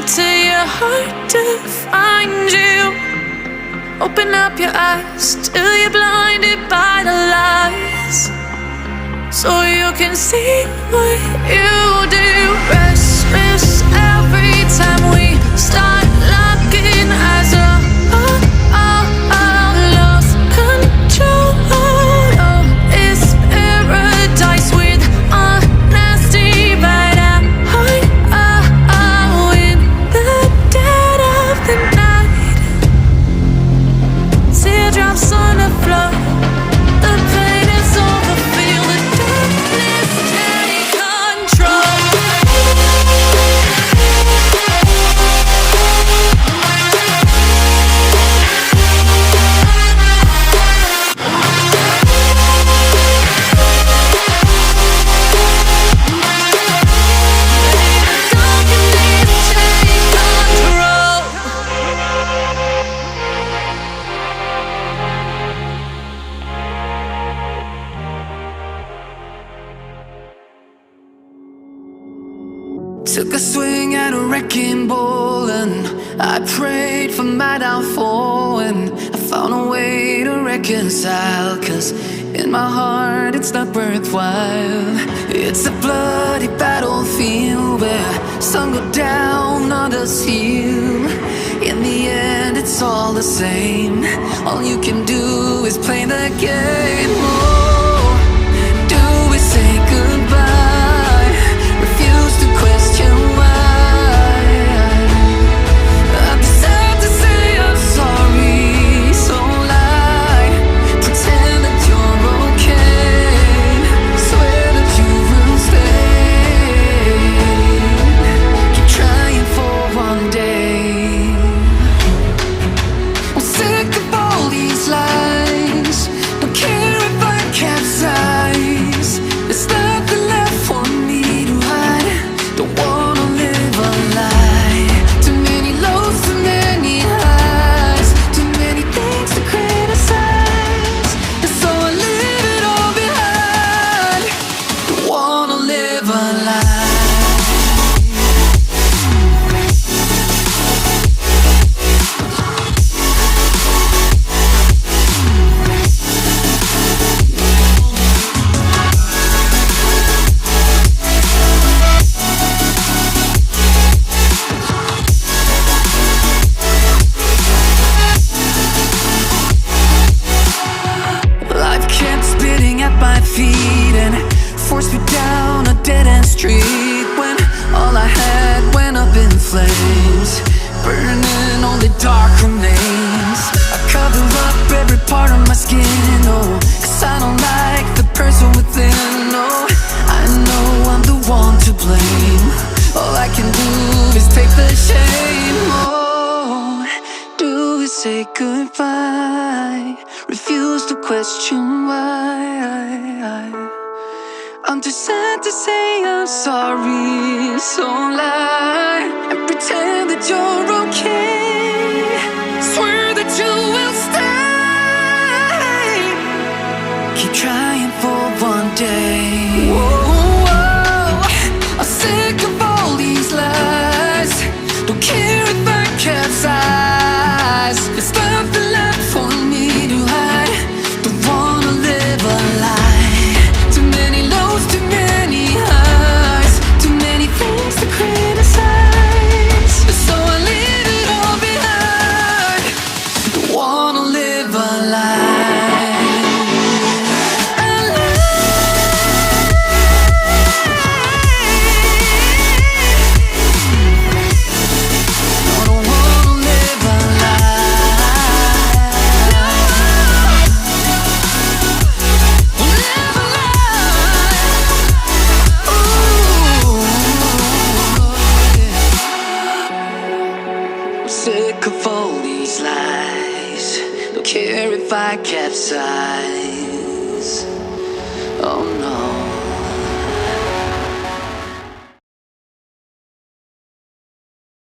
to your heart to find you. Open up your eyes till you're blinded by the lies, so you can see what you do. Restless every time we start locking eyes. Lost control of this paradise with honesty, but I'm in the dead of the night. Teardrops on the floor. The pain is over. Feel the darkness take control. Took a swing at a wrecking ball and I prayed for my downfall, and I found a way to reconcile, 'cause in my heart it's not worthwhile. It's a bloody battlefield where some go down, others heal. In the end it's all the same. All you can do is play the game. Oh, do we say goodbye? Refuse to question why. I'm sad to say I'm sorry, so lie. Pretend that you're okay. Swear that you will stay. Keep trying for one day. I'm sick of all these lies. Don't care if I capsize. There's nothing left for me to hide. Don't wanna live a lie. Too many lows, too many highs. Too many things to criticize. And so I leave it all behind. Don't wanna live a lie. Life kept spitting at my feet and forced me down a dead-end street, when all I had went up in flames, burning only dark remains. I cover up every part of my skin, oh, 'cause I don't like the person within. Oh, I know I'm the one to blame. All I can do is take the shame. Oh, do we say goodbye? Refuse to question why. I'm too sad to say I'm sorry, so lie and pretend that you're okay. Swear that you will stay. Keep trying for one day. Whoa, I'm sick of all these lies. Don't care if I capsize. There's nothing left for me to hide. Don't wanna live a lie. Too many lows, too many highs. Too many things to criticize. So I leave it all behind. Don't wanna live a lie. Sick of all these lies. Don't care if I capsize.